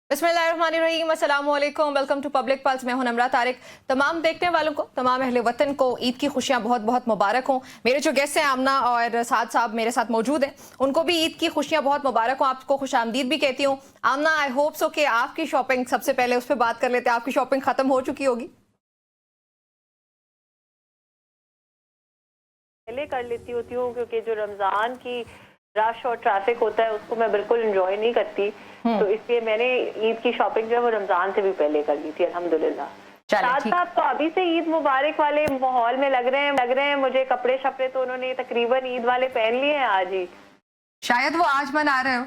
बिस्मिल्लाहिर्रहमानिर्रहीम, अस्सलामु अलैकुम, वेलकम टू पब्लिक पल्स। मैं हूं नमरा तारिक। तमाम देखने वालों को, तमाम अहले वतन को ईद की खुशियां बहुत बहुत मुबारक हों। मेरे जो गेस्ट हैं आमना और साद साहब मेरे साथ मौजूद हैं, उनको भी ईद की खुशियां बहुत मुबारक हों। आपको खुश आमदीद भी कहती हूँ। आमना, आई होप सो कि आपकी शॉपिंग, सबसे पहले उस पर बात कर लेते हैं, आपकी शॉपिंग खत्म हो चुकी होगी? पहले कर लेती होती हूँ क्योंकि जो रमजान की रश और ट्रैफिक होता है उसको मैं बिल्कुल एंजॉय नहीं करती, तो इसलिए मैंने ईद की शॉपिंग जो है वो रमजान से भी पहले कर ली थी, अल्हम्दुलिल्लाह। साथ साथ तो अभी से ईद मुबारक वाले माहौल में लग रहे हैं मुझे। कपड़े शपड़े तो उन्होंने तकरीबन ईद वाले पहन लिए हैं आज ही। शायद वो आज मना रहे हो।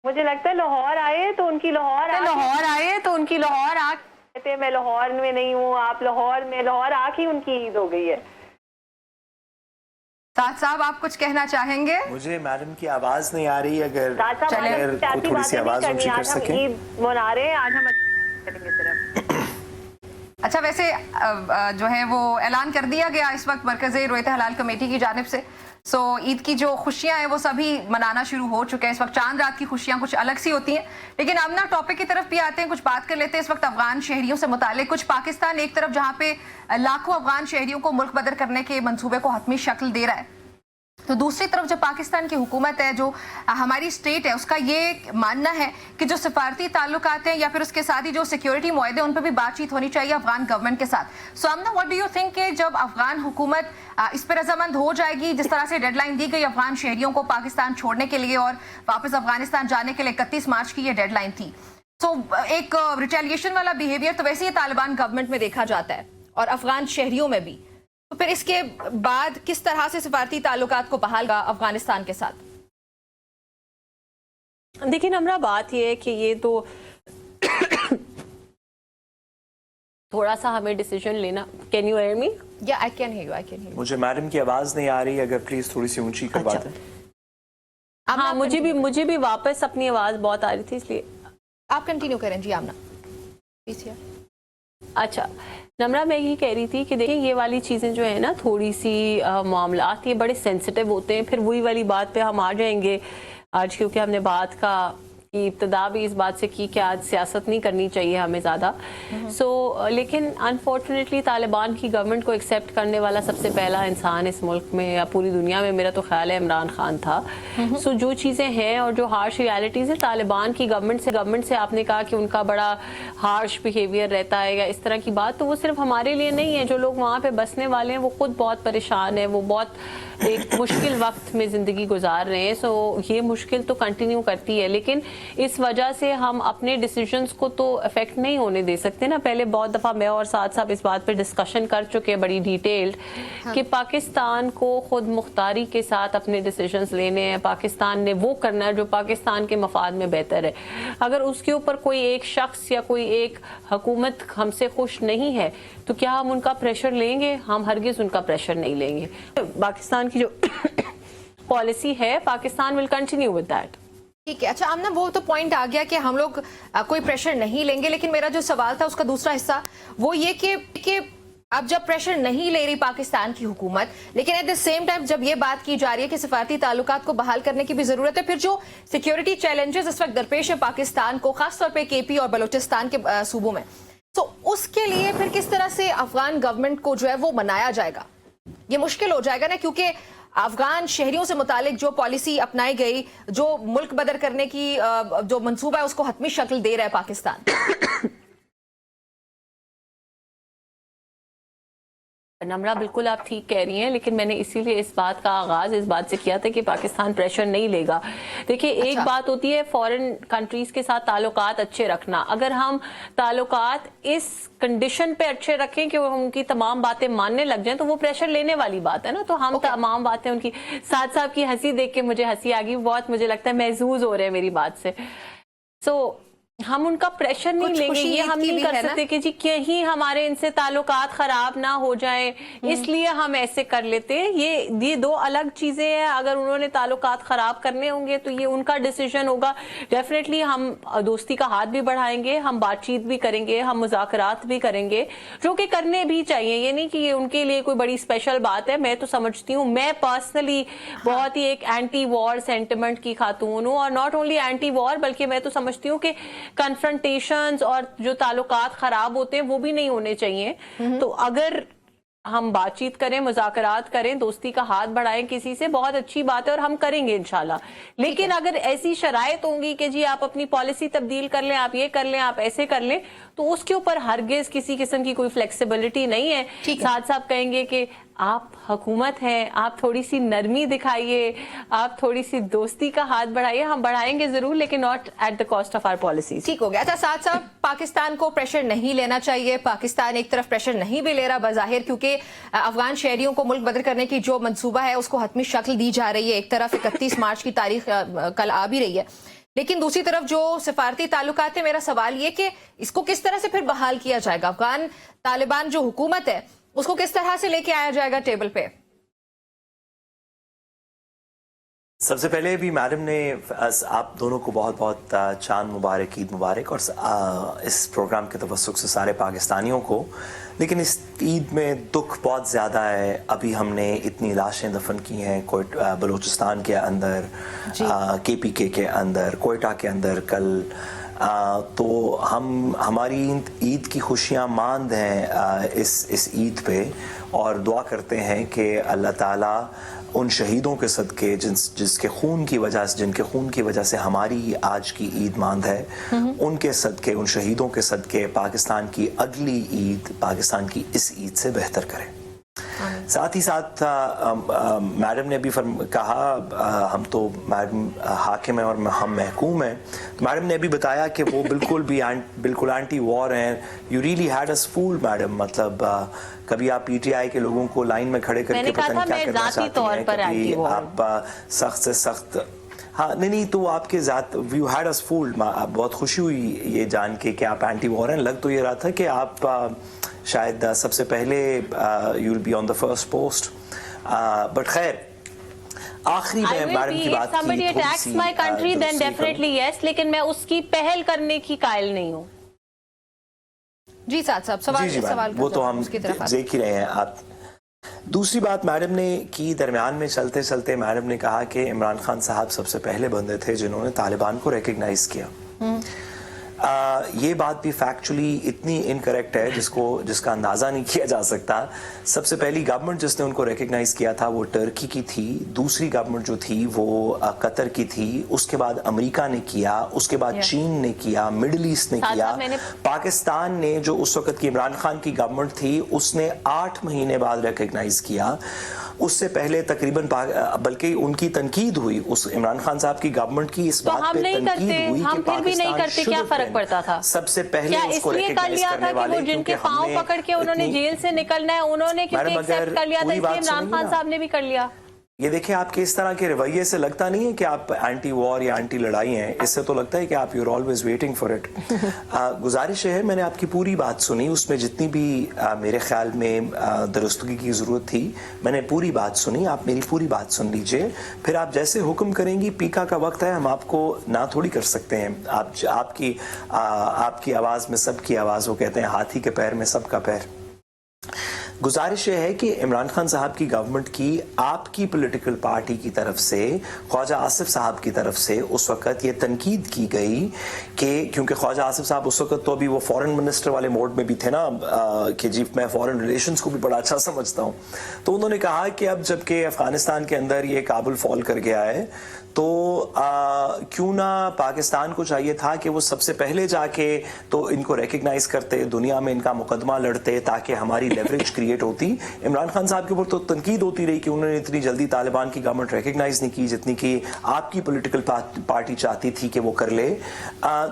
मुझे लगता है लाहौर आए तो उनकी लाहौर आ कहते मैं लाहौर में नहीं हूँ, आप लाहौर में, लाहौर आके उनकी ईद हो गई है। साद साहब, आप कुछ कहना चाहेंगे? मुझे मैडम की आवाज नहीं आ रही, अगर थोड़ी सी आवाज ऊंची कर सकें। ईद मना रहे हैं आज हम करेंगे सिर्फ। अच्छा, वैसे जो है वो ऐलान कर दिया गया इस वक्त मरकज़ी रोयत हलाल कमेटी की जानिब से। सो ईद की जो खुशियां हैं वो सभी मनाना शुरू हो चुके हैं। इस वक्त चांद रात की खुशियां कुछ अलग सी होती हैं, लेकिन अब ना टॉपिक की तरफ भी आते हैं, कुछ बात कर लेते हैं इस वक्त अफगान शहरियों से मुतालिक। कुछ पाकिस्तान एक तरफ जहां पे लाखों अफगान शहरियों को मुल्क बदर करने के मंसूबे को हतमी शक्ल दे रहा है, तो दूसरी तरफ जो पाकिस्तान की हुकूमत है, जो हमारी स्टेट है, उसका ये मानना है कि जो सिफारती ताल्लुकात हैं या फिर उसके साथ ही जो सिक्योरिटी मुआहदे उन पर भी बातचीत होनी चाहिए अफगान गवर्नमेंट के साथ। सो आमना, व्हाट डू यू थिंक कि जब अफगान हुकूमत इस पर रजामंद हो जाएगी, जिस तरह से डेडलाइन दी गई अफगान शहरियों को पाकिस्तान छोड़ने के लिए और वापस अफगानिस्तान जाने के लिए 31 मार्च की ये डेडलाइन थी, सो एक रिटेलिएशन वाला बिहेवियर तो वैसे ही तालिबान गवर्नमेंट में देखा जाता है और अफगान शहरियों में भी, तो फिर इसके बाद किस तरह से सिफारती ताल्लुकात को बहाल होगा अफगानिस्तान के साथ? देखिए नमरा, बात ये है कि ये तो थोड़ा सा हमें डिसीजन लेना। Can you hear me? या I can hear you, I can hear you. मुझे मैडम की आवाज नहीं आ रही, अगर प्लीज थोड़ी सी ऊंची करवा दें। हाँ, मुझे भी वापस अपनी आवाज बहुत आ रही थी, इसलिए आप कंटिन्यू करें जी आमना प्लीज। अच्छा नमरा, मैं यही कह रही थी कि देखिए ये वाली चीज़ें जो है ना, थोड़ी सी मामलात ये बड़े सेंसिटिव होते हैं। फिर वही वाली बात पे हम आ जाएंगे आज, क्योंकि हमने बात का की इब्तदा भी इस बात से की कि आज सियासत नहीं करनी चाहिए हमें ज़्यादा। लेकिन अनफॉर्चुनेटली तालिबान की गवर्नमेंट को एक्सेप्ट करने वाला सबसे पहला इंसान इस मुल्क में या पूरी दुनिया में, मेरा तो ख्याल है, इमरान खान था। जो चीज़ें हैं और जो हार्श रियलिटीज़ है तालिबान की गवर्नमेंट से आपने कहा कि उनका बड़ा हार्श बिहेवियर रहता है या इस तरह की बात, तो वो सिर्फ हमारे लिए नहीं है। जो लोग वहाँ पर बसने वाले हैं वो खुद बहुत परेशान है, वो बहुत एक मुश्किल वक्त में ज़िंदगी गुजार रहे हैं। सो ये मुश्किल तो कंटिन्यू करती है, लेकिन इस वजह से हम अपने डिसीजंस को तो अफेक्ट नहीं होने दे सकते ना। पहले बहुत दफ़ा मैं और साथ साहब इस बात पे डिस्कशन कर चुके हैं बड़ी डिटेल्ड, कि पाकिस्तान को खुद मुख्तारी के साथ अपने डिसीजंस लेने हैं। पाकिस्तान ने वो करना है जो पाकिस्तान के मफाद में बेहतर है। अगर उसके ऊपर कोई एक शख्स या कोई एक हुकूमत हमसे खुश नहीं है तो क्या हम उनका प्रेशर लेंगे? हम हरगिज़ उनका प्रेशर नहीं लेंगे। पाकिस्तान की जो पॉलिसी है, Pakistan will continue with that. ठीक है। अच्छा आमना, वो तो पॉइंट आ गया कि हम लोग कोई प्रेशर नहीं लेंगे, लेकिन मेरा जो सवाल था उसका दूसरा हिस्सा वो ये कि अब जब प्रेशर नहीं ले रही पाकिस्तान की हुकूमत, लेकिन एट द सेम टाइम जब ये बात की जा रही है कि सिफारती ताल्लुकात को बहाल करने की भी जरूरत है, फिर जो सिक्योरिटी चैलेंजेस इस वक्त दरपेश है पाकिस्तान को, खासतौर पर केपी और बलोचिस्तान के सूबों में, तो उसके लिए फिर किस तरह से अफगान गवर्नमेंट को जो है वो मनाया जाएगा? ये मुश्किल हो जाएगा ना, क्योंकि अफगान शहरियों से मुतालिक जो पॉलिसी अपनाई गई, जो मुल्क बदर करने की जो मंसूबा है, उसको हतमी शक्ल दे रहा है पाकिस्तान। नमरा, बिल्कुल आप ठीक कह रही हैं, लेकिन मैंने इसीलिए इस बात का आगाज इस बात से किया था कि पाकिस्तान प्रेशर नहीं लेगा। देखिए एक बात होती है फॉरेन कंट्रीज के साथ ताल्लुकात अच्छे रखना। अगर हम ताल्लुकात इस कंडीशन पे अच्छे रखें कि वो उनकी तमाम बातें मानने लग जाएं, तो वो प्रेशर लेने वाली बात है ना। तो हम तमाम बातें उनकी, साथ साथ की हंसी देख के मुझे हंसी आ गई, बहुत मुझे लगता है महसूस हो रहे हैं मेरी बात से। हम उनका प्रेशर नहीं लेंगे, ये हम नहीं कर सकते कि जी कहीं हमारे इनसे ताल्लुकात खराब ना हो जाए, इसलिए हम ऐसे कर लेते हैं। ये दो अलग चीजें हैं। अगर उन्होंने ताल्लुकात खराब करने होंगे तो ये उनका डिसीजन होगा। डेफिनेटली हम दोस्ती का हाथ भी बढ़ाएंगे, हम बातचीत भी करेंगे, हम मुज़ाकरात भी करेंगे, जो कि करने भी चाहिए। ये नहीं कि ये उनके लिए कोई बड़ी स्पेशल बात है। मैं तो समझती हूँ, मैं पर्सनली बहुत ही एक एंटी वॉर सेंटिमेंट की खातून हूँ, और नॉट ओनली एंटी वॉर, बल्कि मैं तो समझती हूँ कि کنفرنٹیشنز اور جو تعلقات خراب ہوتے ہیں وہ بھی نہیں ہونے چاہیے. تو اگر ہم بات چیت کریں, مذاکرات کریں, دوستی کا ہاتھ بڑھائیں کسی سے, بہت اچھی بات ہے اور ہم کریں گے انشاءاللہ. لیکن اگر ایسی شرائط ہوں گی کہ جی آپ اپنی پالیسی تبدیل کر لیں, آپ یہ کر لیں, آپ ایسے کر لیں, تو اس کے اوپر ہرگز کسی قسم کی کوئی فلیکسیبلٹی نہیں ہے. ساتھ صاحب کہیں گے کہ آپ حکومت ہیں, آپ تھوڑی سی نرمی دکھائیے, آپ تھوڑی سی دوستی کا ہاتھ بڑھائیے. ہم بڑھائیں گے ضرور لیکن not at the cost of our policies. ٹھیک ہو گیا. اچھا ساتھ صاحب, پاکستان کو پریشر نہیں لینا چاہیے. پاکستان ایک طرف پریشر نہیں بھی لے رہا بظاہر, کیونکہ افغان شہریوں کو ملک بدر کرنے کی جو منصوبہ ہے اس کو حتمی شکل دی جا رہی ہے. ایک طرف 31 مارچ کی تاریخ کل آ بھی رہی ہے, لیکن دوسری طرف جو سفارتی تعلقات ہیں, میرا سوال یہ کہ اس کو کس طرح سے پھر بحال کیا جائے گا؟ افغان طالبان جو حکومت ہے اس کو کس طرح سے لے کے آیا جائے گا ٹیبل پہ؟ سب سے پہلے بھی میڈم نے آپ دونوں کو بہت بہت چاند مبارک, عید مبارک, اور اس پروگرام کے توسط سے سارے پاکستانیوں کو. لیکن اس عید میں دکھ بہت زیادہ ہے. ابھی ہم نے اتنی لاشیں دفن کی ہیں بلوچستان کے اندر, KPK کے اندر, کوئٹہ کے اندر کل. تو ہماری عید کی خوشیاں ماند ہیں اس عید پہ, اور دعا کرتے ہیں کہ اللہ تعالیٰ ان شہیدوں کے صدقے جن کے خون کی وجہ سے ہماری آج کی عید ماند ہے, ان کے صدقے, ان شہیدوں کے صدقے پاکستان کی اگلی عید پاکستان کی اس عید سے بہتر کرے. ساتھ ہی ساتھ میڈم نے بھی کہا ہم تو میڈم حاکم ہیں اور ہم محکوم ہیں. میڈم نے بھی بتایا کہ وہ بالکل اینٹی وار ہیں. You really had us fool madam. مطلب کبھی آپ PTI کے لوگوں کو لائن میں کھڑے کر کے پتہ نہیں کیا کرنا چاہتی ہیں, کبھی آپ سخت سے سخت. ہاں نہیں تو آپ کے ذات یو ہیڈ اس فول. بہت خوشی ہوئی یہ جان کے کہ آپ اینٹی وار ہیں. لگ تو یہ رہا تھا کہ آپ شاید سب سے پہلے you will be on the first post, but خیر آخری میں میڈم کی بات کی, لیکن میں اس کی پہل کرنے کی قائل نہیں ہوں. جی ساتھ صاحب سوال وہ تو ہم دیکھ ہی رہے ہیں. آپ دوسری بات میڈم نے کی, درمیان میں چلتے چلتے میڈم نے کہا کہ عمران خان صاحب سب سے پہلے بندے تھے جنہوں نے طالبان کو ریکگنائز کیا. یہ بات بھی فیکچولی اتنی انکریکٹ ہے جس کا اندازہ نہیں کیا جا سکتا. سب سے پہلی گورنمنٹ جس نے ان کو ریکگنائز کیا تھا وہ ٹرکی کی تھی. دوسری گورنمنٹ جو تھی وہ قطر کی تھی. اس کے بعد امریکہ نے کیا, اس کے بعد چین نے کیا, مڈل ایسٹ نے کیا. پاکستان نے جو اس وقت کی عمران خان کی گورنمنٹ تھی اس نے 8 مہینے بعد ریکگنائز کیا. اس سے پہلے تقریباً بلکہ ان کی تنقید ہوئی, اس عمران خان صاحب کی گورنمنٹ کی اس بات پہ تنقید ہوئی کہ پاکستان کیا فرق پڑتا تھا. سب سے پہلے اس کو ریکگنائز کرنے والے, جن کے پاؤں پکڑ کے انہوں نے جیل سے نکلنا ہے انہوں نے کیونکہ ایکسپٹ کر لیا تھا, اس لیے عمران خان صاحب نے بھی کر لیا. یہ دیکھیں آپ کے اس طرح کے رویے سے لگتا نہیں ہے کہ آپ اینٹی وار یا اینٹی لڑائی ہیں. اس سے تو لگتا ہے کہ آپ you are always waiting for it. گزارش ہے, میں نے آپ کی پوری بات سنی, اس میں جتنی بھی میرے خیال میں درستگی کی ضرورت تھی میں نے پوری بات سنی. آپ میری پوری بات سن لیجئے, پھر آپ جیسے حکم کریں گی. پیکا کا وقت ہے, ہم آپ کو نہ تھوڑی کر سکتے ہیں. آپ کی آواز میں سب کی آواز, وہ کہتے ہیں ہاتھی کے پیر میں سب کا پیر. گزارش یہ ہے کہ عمران خان صاحب کی گورنمنٹ کی آپ کی پولیٹیکل پارٹی کی طرف سے, خواجہ آصف صاحب کی طرف سے اس وقت یہ تنقید کی گئی کہ کیونکہ خواجہ آصف صاحب اس وقت تو ابھی وہ فورن منسٹر والے موڈ میں بھی تھے نا, کہ جی میں فورن ریلیشنز کو بھی بڑا اچھا سمجھتا ہوں. تو انہوں نے کہا کہ اب جب کہ افغانستان کے اندر یہ کابل فال کر گیا ہے تو کیوں نہ پاکستان کو چاہیے تھا کہ وہ سب سے پہلے جا کے تو ان کو ریکگنائز کرتے, دنیا میں ان کا مقدمہ لڑتے تاکہ ہماری لیوریج کریٹ ہوتی. عمران خان صاحب کے اوپر تو تنقید ہوتی رہی کہ انہوں نے اتنی جلدی طالبان کی گورنمنٹ ریکگنائز نہیں کی جتنی کہ آپ کی پولیٹیکل پارٹی چاہتی تھی کہ وہ کر لے.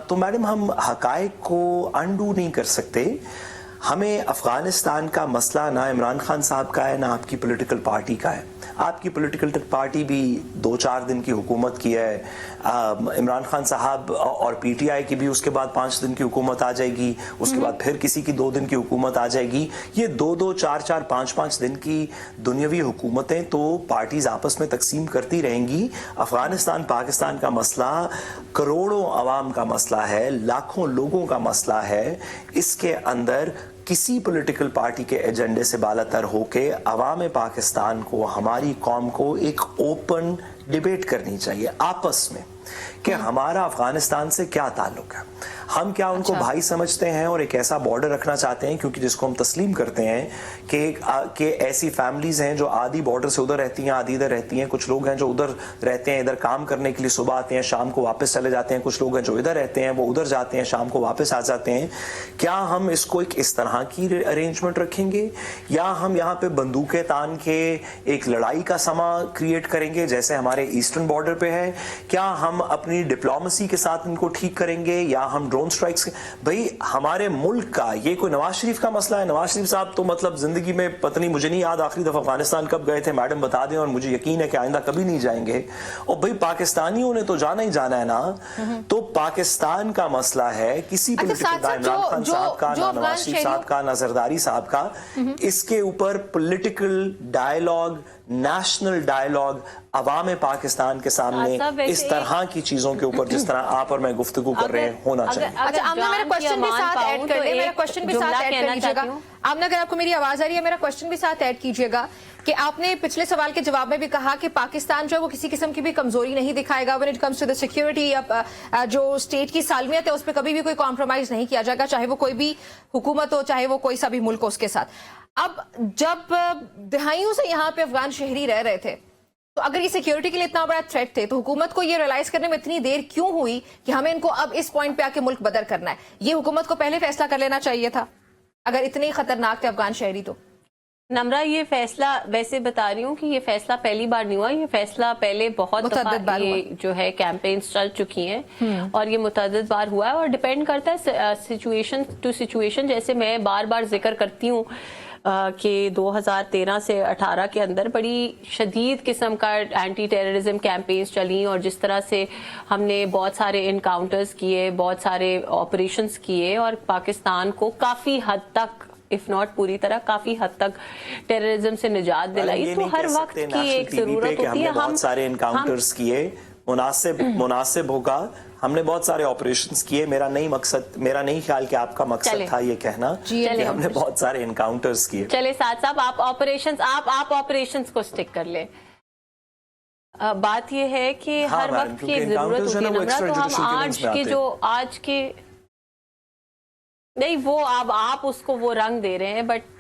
تو میڈم ہم حقائق کو انڈو نہیں کر سکتے. ہمیں افغانستان کا مسئلہ نہ عمران خان صاحب کا ہے نہ آپ کی پولیٹیکل پارٹی کا ہے. آپ کی پولیٹیکل پارٹی بھی 2-4 دن کی حکومت کی ہے, عمران خان صاحب اور PTI کی بھی اس کے بعد 5 دن کی حکومت آ جائے گی, اس کے بعد پھر کسی کی 2 دن کی حکومت آ جائے گی. یہ 2-2, 4-4, 5-5 دن کی دنیاوی حکومتیں تو پارٹیز آپس میں تقسیم کرتی رہیں گی. افغانستان پاکستان کا مسئلہ کروڑوں عوام کا مسئلہ ہے, لاکھوں لوگوں کا مسئلہ ہے. اس کے اندر کسی پولیٹیکل پارٹی کے ایجنڈے سے بالا تر ہو کے عوام پاکستان کو, ہماری قوم کو ایک اوپن ڈیبیٹ کرنی چاہیے آپس میں کہ ہمارا افغانستان سے کیا تعلق ہے, हम क्या उनको भाई समझते हैं और एक ऐसा बॉर्डर रखना चाहते हैं, क्योंकि जिसको हम तस्लीम करते हैं कि ऐसी फैमिलीज हैं जो आधी बॉर्डर से उधर रहती हैं, आधी इधर रहती हैं। कुछ लोग हैं जो उधर रहते हैं, इधर काम करने के लिए सुबह आते हैं, शाम को वापस चले जाते हैं। कुछ लोग हैं जो इधर रहते हैं, वो उधर जाते हैं, शाम को वापस आ जाते हैं। क्या हम इसको एक इस तरह की अरेंजमेंट रखेंगे, या हम यहाँ पे बंदूकें तान के एक लड़ाई का समा क्रिएट करेंगे जैसे हमारे ईस्टर्न बॉर्डर पे है? क्या हम अपनी डिप्लोमेसी के साथ इनको ठीक करेंगे, या हम ड्रोन स्ट्राइक्स? भाई हमारे मुल्क का ये कोई नवाज शरीफ का मसला है? नवाज शरीफ साहब तो मतलब जिंदगी में पता नहीं, मुझे नहीं याद आखिरी दफा अफगानिस्तान कब गए थे, मैडम बता दें, और मुझे यकीन है कि आइंदा कभी नहीं जाएंगे। और भाई पाकिस्तानियों ने तो जाना ही जाना है ना। तो पाकिस्तान का मसला है, किसी पॉलिटिकल, ना इमरान खान साहब का, ना नवाज शरीफ साहब का, ना जरदारी साहब का, इसके ऊपर पॉलिटिकल डायलॉग, नेशनल डायलॉग अवाम पाकिस्तान के सामने इस तरह की चीजों के ऊपर जिस तरह आप और मैं गुफ्तगू कर रहे हैं होना चाहिए। अच्छा, आमना मेरा क्वेश्चन भी साथ ऐड कर ले, मेरा क्वेश्चन भी साथ ऐड कर लीजिएगा। आमना, अगर आपको मेरी आवाज आ रही है, मेरा क्वेश्चन भी साथ ऐड कीजिएगा कि आपने पिछले सवाल के जवाब में भी कहा कि पाकिस्तान जो है वो किसी किस्म की भी कमजोरी नहीं दिखाएगा when it comes to the security, जो स्टेट की सालमियत है उस पर कभी भी कोई कॉम्प्रोमाइज नहीं किया जाएगा, चाहे वो कोई भी हुकूमत हो, चाहे वो कोई सा भी मुल्क हो उसके साथ। अब जब दहाइयों से यहाँ पे अफगान शहरी रह रहे थे, तो अगर ये सिक्योरिटी के लिए इतना बड़ा थ्रेट थे, तो हुकूमत को ये रियलाइज करने में इतनी देर क्यों हुई कि हमें इनको अब इस पॉइंट पे आके मुल्क बदर करना है? ये हुकूमत को पहले फैसला कर लेना चाहिए था अगर इतने खतरनाक थे अफगान शहरी। तो नम्रा, ये फैसला, वैसे बता रही हूँ कि ये फैसला पहली बार नहीं हुआ, ये फैसला पहले बहुत दफा ये जो है कैंपेन्स चल चुकी हैं और ये मुतअद्दिद बार हुआ है, और डिपेंड करता है सिचुएशन टू सिचुएशन। जैसे मैं बार बार जिक्र करती हूँ कि 2013 से 18 के अंदर बड़ी शदीद किस्म का एंटी टेररिज्म कैंपेन्स चली, और जिस तरह से हमने बहुत सारे इनकाउंटर्स किए, बहुत सारे ऑपरेशंस किए, और पाकिस्तान को काफ़ी हद तक, इफ नॉट पूरी तरह, काफी हद तक टेररिज्म से निजात दिलाई। तो हर वक्त की एक जरूरत होती है। हम बहुत सारे इनकाउंटर्स किए, मुनासिब होगा, हमने बहुत सारे ऑपरेशंस किए। मेरा नहीं ख्याल कि आपका मकसद था ये कहना कि हमने बहुत सारे इनकाउंटर्स किए। चले साथ साहब, आप ऑपरेशंस को स्टिक कर ले। बात ये है कि हर वक्त की एक जरूरत होती है नम्रा। तो हम आज के नहीं, वो आप उसको वो रंग दे रहे हैं, but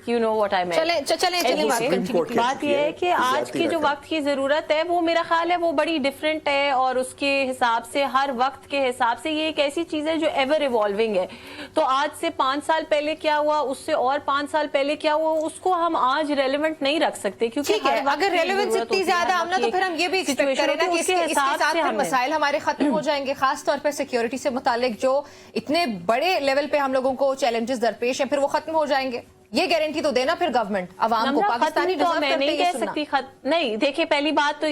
you know what I meant। चले बात ये है कि आज की जो वक्त की जरूरत है वो मेरा ख्याल है वो बड़ी डिफरेंट है, और उसके हिसाब से, हर वक्त के हिसाब से ये एक ऐसी चीज है जो एवर इवॉल्विंग है। तो आज से 5 साल पहले क्या हुआ, उससे और 5 साल पहले क्या हुआ, उसको हम आज रेलेवेंट नहीं रख सकते, क्योंकि अगर रेलेवेंस इतनी ज्यादा आमना, तो फिर हम ये भी एक्सपेक्ट करें ना कि इसके साथ मसाइल हमारे खत्म हो जाएंगे, खास तौर पर सिक्योरिटी से मुतालिक जो इतने बड़े लेवल पे हम लोगों को चैलेंजेस दरपेश हैं, फिर वो खत्म हो जाएंगे। ये गारंटी तो देना फिर गवर्नमेंट अवाम को। पाकिस्तानी तो मैं नहीं कह सकती नहीं। देखिए, पहली बात तो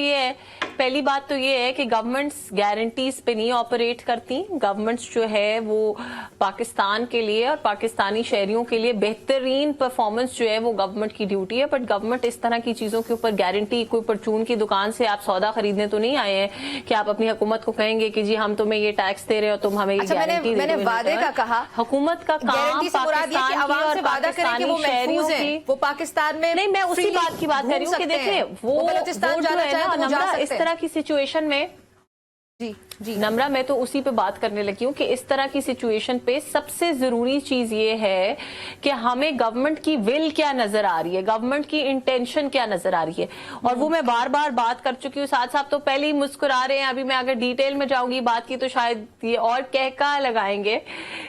ये है कि गवर्नमेंट्स गारंटीज पे नहीं ऑपरेट करती। गवर्नमेंट्स जो है वो पाकिस्तान के लिए और पाकिस्तानी शहरियों के लिए बेहतरीन परफॉर्मेंस जो है वो गवर्नमेंट की ड्यूटी है। बट गवर्नमेंट इस तरह की चीजों के ऊपर गारंटी, कोई परचून की दुकान से आप सौदा खरीदने तो नहीं आए हैं कि आप अपनी हुकूमत को कहेंगे कि जी हम तुम्हें ये टैक्स दे रहे हो, तुम हमें ये गारंटी दे रहे हो। मैंने वादे का कहा, हुकूमत का काम पाकिस्तान वो महफूज है, वो पाकिस्तान में नहीं। मैं उसी बात की बात कर रही हूँ कि देखिए वो बलूचिस्तान जाना चाहे तो जा सकते हैं। इस तरह की सिचुएशन में जी नम्रा, मैं तो उसी पे बात करने लगी हूँ कि इस तरह की सिचुएशन पे सबसे जरूरी चीज ये है कि हमें गवर्नमेंट की विल क्या नजर आ रही है, गवर्नमेंट की इंटेंशन क्या नजर आ रही है। और वो मैं बार बार बात कर चुकी हूँ। साथ तो पहले ही मुस्कुरा रहे हैं, अभी मैं अगर डिटेल में जाऊंगी बात की तो शायद ये और कहका लगाएंगे,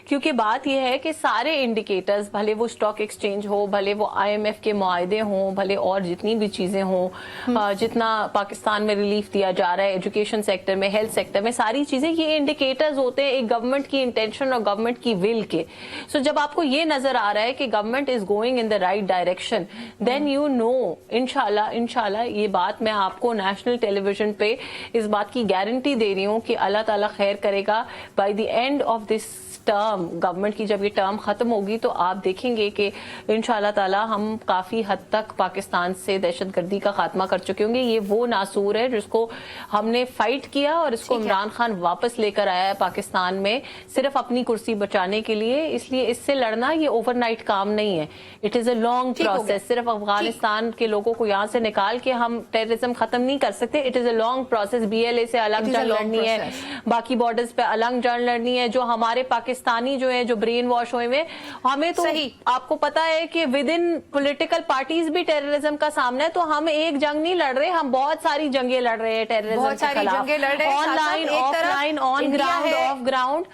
क्योंकि बात यह है कि सारे इंडिकेटर्स, भले वो स्टॉक एक्सचेंज हो, भले वो IMF के मुआहदे हों, भले और जितनी भी चीजें हों, जितना पाकिस्तान में रिलीफ दिया जा रहा है एजुकेशन सेक्टर में, हेल्थ सेक्टर में, सारी चीजें ये इंडिकेटर्स होते हैं एक गवर्नमेंट की इंटेंशन और गवर्नमेंट की विल के। सो जब आपको ये नजर आ रहा है कि government is going in the right direction, then you know इंशाल्लाह ये बात मैं आपको नेशनल टेलीविजन पे इस बात की गारंटी दे रही हूँ कि अल्लाह ताला खैर करेगा। By the end of this term, government की जब ये टर्म खत्म होगी तो आप देखेंगे कि इंशाल्लाह ताला हम काफी हद तक पाकिस्तान से दहशतगर्दी का खात्मा कर चुके होंगे। ये वो नासूर है जिसको हमने फाइट किया और इसको इमरान खान वापस लेकर आया है पाकिस्तान में सिर्फ अपनी कुर्सी बचाने के लिए, इसलिए इससे लड़ना ये ओवरनाइट काम नहीं है, it is a long process. सिर्फ अफगानिस्तान के लोगों को यहाँ से निकाल के हम टेररिज्म खत्म नहीं कर सकते, it is a long process. BLA से अलग जंग लड़नी है, बाकी बॉर्डर्स पे अलग जंग लड़नी है। जो हमारे पाकिस्तानी जो है जो ब्रेन वॉश हुए हैं, हमें तो आपको पता है कि विद इन पॉलिटिकल पार्टीज भी टेररिज्म का सामना है, तो हम एक जंग नहीं लड़ रहे, हम बहुत सारी जंगें लड़ रहे हैं टेररिज्म के खिलाफ, online, offline, on ground, of ground,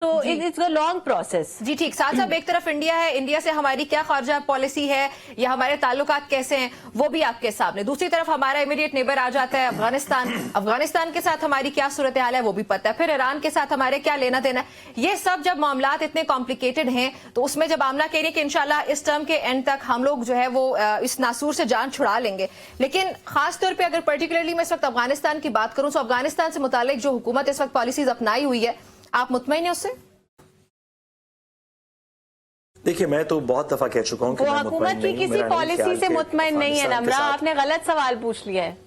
तो इट्स अ लॉन्ग प्रोसेस। जी ठीक। साथ साथ एक तरफ इंडिया है, इंडिया से हमारी क्या खारजा पॉलिसी है या हमारे ताल्लुकात कैसे हैं वो भी आपके सामने। दूसरी तरफ हमारा इमीडिएट नेबर आ जाता है अफगानिस्तान, अफगानिस्तान के साथ हमारी क्या सूरत हाल है वो भी पता है, फिर ईरान के साथ हमारे क्या लेना देना है। ये सब जब मामलात इतने कॉम्प्लिकेटेड हैं तो उसमें जब आमना कह रही है कि इंशाल्लाह इस टर्म के एंड तक हम लोग जो है वो इस नासूर से जान छुड़ा लेंगे, लेकिन खास तौर पर अगर पर्टिकुलरली मैं इस वक्त अफगानिस्तान की बात करूं तो अफगानिस्तान से मुतालिक जो हुकूमत इस वक्त पॉलिसीज अपनाई हुई है, आप मुतमईन हैं उससे? देखिए, मैं तो बहुत दफा कह चुका हूं कि वो हुकूमत की किसी पॉलिसी से मुतमईन नहीं है नमरा, आपने गलत सवाल पूछ लिया है।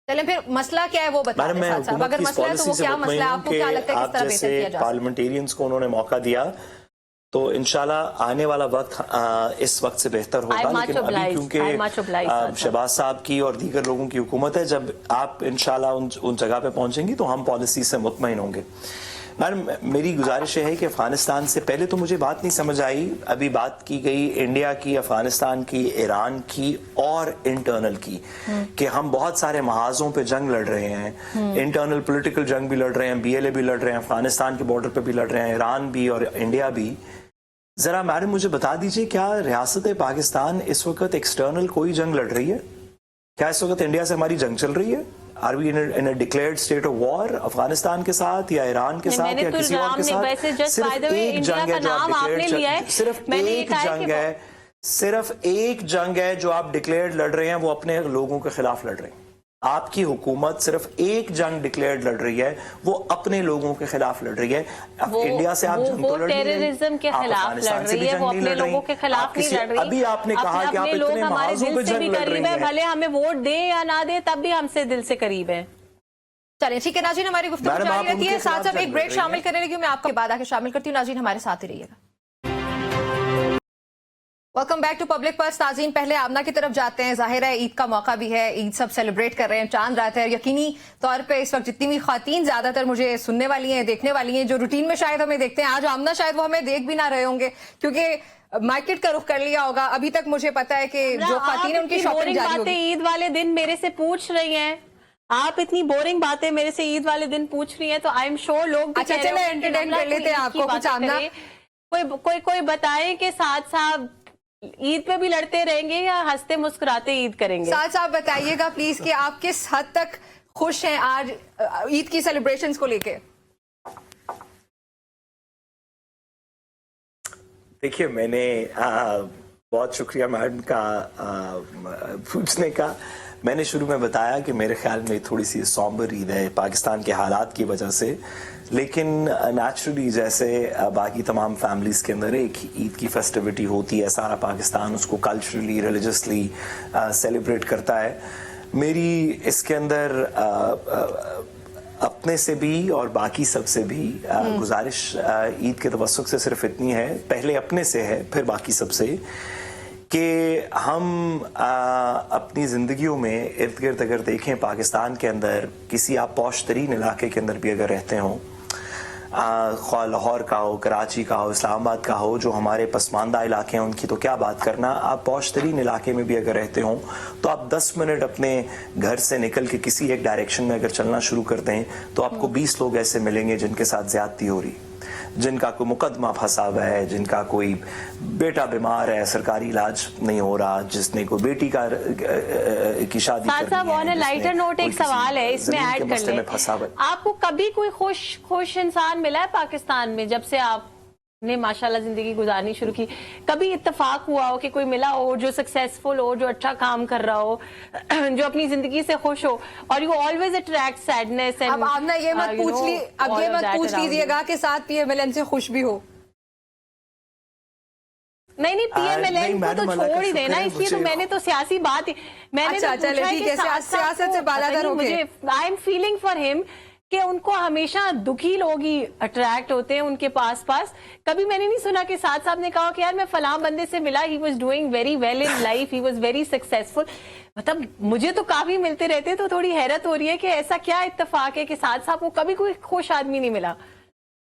चलें फिर मसला क्या है वो बता दें साहब, अगर मसला है तो वो क्या मसला है, आपको क्या लगता है किस तरह बेहतर किया जा सकता है? पार्लियामेंटेरियंस को उन्होंने मौका दिया तो इंशाल्लाह आने वाला वक्त इस वक्त से बेहतर होगा, लेकिन अभी क्योंकि शहबाज साहब की और दीगर लोगों की हुकूमत है, जब आप इंशाल्लाह उन जगह पे पहुंचेंगी तो हम पॉलिसी से मुतमईन होंगे। मैडम, मेरी गुजारिश है कि अफगानिस्तान से पहले तो मुझे बात नहीं समझ आई, अभी बात की गई इंडिया की, अफगानिस्तान की, ईरान की और इंटरनल की, कि हम बहुत सारे महाजों पे जंग लड़ रहे हैं, इंटरनल पॉलिटिकल जंग भी लड़ रहे हैं, BLA भी लड़ रहे हैं, अफगानिस्तान के बॉर्डर पे भी लड़ रहे हैं, ईरान भी और इंडिया भी। जरा मैडम मुझे बता दीजिए, क्या रियासत पाकिस्तान इस वक्त एक्सटर्नल कोई जंग लड़ रही है? क्या इस वक्त इंडिया से हमारी जंग चल रही है? Are we in a declared state of war Afghanistan के साथ या ईरान के साथ या किसी और के साथ? सिर्फ एक जंग है जो आप डिक्लेयर्ड, सिर्फ एक जंग है, सिर्फ एक जंग है जो आप डिक्लेयर्ड लड़ रहे हैं, वो अपने लोगों के खिलाफ लड़ रहे हैं। आपकी हुकूमत सिर्फ एक जंग डिक्लेयर्ड लड़ रही है, वो अपने लोगों के खिलाफ लड़ रही है। इंडिया से आप जंग तो लड़ रही है, टेररिज्म के खिलाफ लड़ रही है, वो अपने लोगों के खिलाफ नहीं लड़ रही। अभी आपने कहा कि आप इतने महाजों पे जंग लड़ रही हैं, भले हमें वोट दे या ना दे तब भी हमसे दिल से करीब है। चलिए ठीक है नाज़रीन, हमारी गुफ्तगू जारी रहती है, साथ साथ एक ब्रेक शामिल करने लगी हूं, मैं आपके बाद आके शामिल करती हूँ। नाज़रीन हमारे साथ ही रहिएगा। Welcome back to public purse. नाज़रीन पहले आमना की तरफ जाते हैं, जाहिर है ईद का मौका भी है, ईद सब सेलिब्रेट कर रहे हैं, चांद रात है, यकीनी तौर पे इस वक्त जितनी भी ख्वातीन ज्यादातर मुझे सुनने वाली हैं, देखने वाली हैं, जो रूटीन में शायद हमें देखते हैं, आज आमना शायद वो हमें देख भी ना रहे होंगे क्योंकि मार्केट का रुख कर लिया होगा। अभी तक मुझे पता है कि जो ख्वातीन है उनकी शॉपिंग जारी होगी। ईद वाले दिन मेरे से पूछ रही हैं, आप इतनी बोरिंग बातें मेरे से ईद वाले दिन पूछ रही हैं, तो आई एम श्योर लोग अच्छा चले एंटरटेन कर लेते हैं आपको कुछ आमना। कोई बताए कि साथ साथ ईद पे भी लड़ते रहेंगे या हंसते मुस्कुराते ईद करेंगे? साथ साथ बताइएगा प्लीज कि आप किस हद तक खुश हैं आज ईद की सेलिब्रेशंस को लेके। देखिए, मैंने बहुत शुक्रिया मैडम का पूछने का। मैंने शुरू में बताया कि मेरे ख्याल में थोड़ी सी सॉम्बर ईद है पाकिस्तान के हालात की वजह से, लेकिन नेचुरली जैसे बाकी तमाम फैमिलीज़ के अंदर एक ईद की फेस्टिविटी होती है, सारा पाकिस्तान उसको कल्चरली रिलीजियसली सेलिब्रेट करता है। मेरी इसके अंदर अपने से भी और बाकी सबसे भी गुजारिश ईद के तवस्सुक से सिर्फ इतनी है, पहले अपने से है फिर बाकी सबसे, कि हम अपनी ज़िंदगियों में इर्द गिर्द अगर देखें पाकिस्तान के अंदर किसी आप पॉश तरीन इलाके के अंदर भी अगर रहते हों, ख्वाह लाहौर का हो, कराची का हो, इस्लामाबाद का हो, जो हमारे पसमानदा इलाके हैं उनकी तो क्या बात करना, आप पॉश तरीन इलाके में भी अगर रहते हों तो आप 10 मिनट अपने घर से निकल के किसी एक डायरेक्शन में अगर चलना शुरू कर दें तो आपको 20 लोग ऐसे मिलेंगे जिनके साथ ज्यादती हो रही, जिनका कोई मुकदमा फंसा हुआ है, जिनका कोई बेटा बीमार है, सरकारी इलाज नहीं हो रहा, जिसने कोई बेटी की शादी करनी है। लाइटर नोट एक सवाल है इसमें ऐड कर लें, आपको कभी कोई खुश इंसान मिला है पाकिस्तान में जब से आपने माशाल्लाह जिंदगी गुजारनी शुरू की? कभी इत्तेफाक हुआ हो कि कोई मिला हो जो सक्सेसफुल हो, जो अच्छा काम कर रहा हो, जो अपनी जिंदगी से खुश हो? और यू ऑलवेज अट्रैक्ट सैडनेस। अब आप ना ये मत पूछ लीजिएगा कि साथ PMLN से खुश भी हो। नहीं PMLN को तो छोड़ ही देना, इसलिए तो मैंने तो सियासी बात मैंने सियासत से बालादर हो गए। I am feeling for him کہ ان کو ہمیشہ دکھی لوگ ہی اٹریکٹ ہوتے ہیں ان کے پاس. کبھی میں نے نہیں سنا کہ سعد صاحب نے کہا کہ یار میں فلاں بندے سے ملا, he was doing very well in life, he was very successful. مطلب مجھے تو کافی ملتے رہتے, تو تھوڑی حیرت ہو رہی ہے کہ ایسا کیا اتفاق ہے کہ سعد صاحب کو کبھی کوئی خوش آدمی نہیں ملا.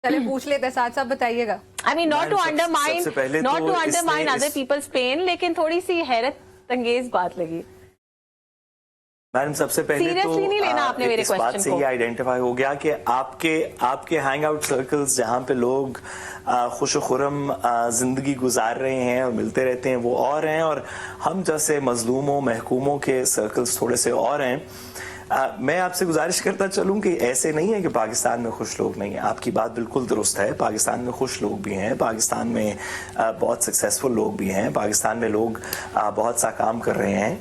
چلے پوچھ لیتے ہیں, سعد صاحب بتائیے گا. I mean not to undermine other people's pain, لیکن تھوڑی سی حیرت انگیز بات لگی. میڈم سب سے پہلے Seriously نہیں لینا آپ نے میرے اس بات سے یہ آئیڈینٹیفائی ہو گیا کہ آپ کے ہینگ آؤٹ سرکلز جہاں پہ لوگ خوش و خرم زندگی گزار رہے ہیں اور ملتے رہتے ہیں وہ اور ہیں, اور ہم جیسے مظلوموں محکوموں کے سرکلز تھوڑے سے اور ہیں. میں آپ سے گزارش کرتا چلوں کہ ایسے نہیں ہے کہ پاکستان میں خوش لوگ نہیں ہیں. آپ کی بات بالکل درست ہے, پاکستان میں خوش لوگ بھی ہیں, پاکستان میں بہت سکسیسفل لوگ بھی ہیں, پاکستان میں لوگ بہت سا کام کر رہے ہیں,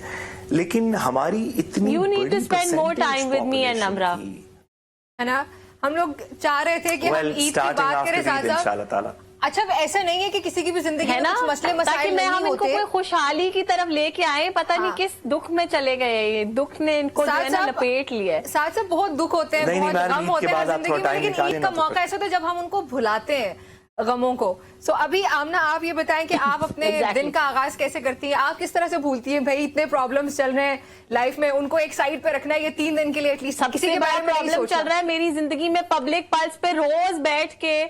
لیکن ہماری اتنی ہے نا, ہم لوگ چاہ رہے تھے کہ ہم عید کی بات کریں انشاءاللہ تعالی. اچھا ایسا نہیں ہے کہ کسی کی بھی زندگی میں کچھ مسئلے مسائل نہیں ہم ان کو ہوتے, کوئی خوشحالی کی طرف لے کے آئے, پتہ نہیں کس دکھ میں چلے گئے, دکھ نے ان کو جو ہے نا لپیٹ لیا ہے. ساتھ ساتھ بہت دکھ ہوتے ہیں, بہت غم ہوتے ہیں زندگی میں, لیکن عید کا موقع ایسا ہوتا ہے جب ہم ان کو بھلاتے ہیں غموں کو. سو ابھی آمنہ آپ یہ بتائیں کہ آپ اپنے دن کا آغاز کیسے کرتی ہیں, آپ کس طرح سے بھولتی ہیں بھائی اتنے پرابلمز چل رہے ہیں لائف میں, ان کو ایک سائڈ پہ رکھنا ہے یہ 3 دن کے لیے ایٹ لیسٹ. سب سے بڑا پرابلم چل رہا ہے میری زندگی میں, پبلک پلس پہ روز بیٹھ کے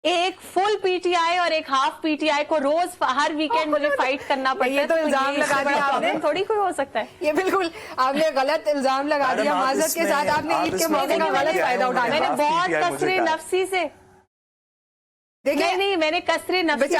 ایک فل پی ٹی آئی اور ایک ہاف پی ٹی آئی کو روز ہر ویکینڈ مجھے فائٹ کرنا پڑتا ہے. یہ تو الزام لگا دیا آپ نے, تھوڑی کوئی ہو سکتا ہے. یہ بالکل آپ نے غلط الزام لگا دیا, معذرت کے ساتھ آپ نے عید کے موقع کا غلط فائدہ اٹھایا. میں نے بہت کثرے نفسی سے نہیں میں نے کثرے نفسی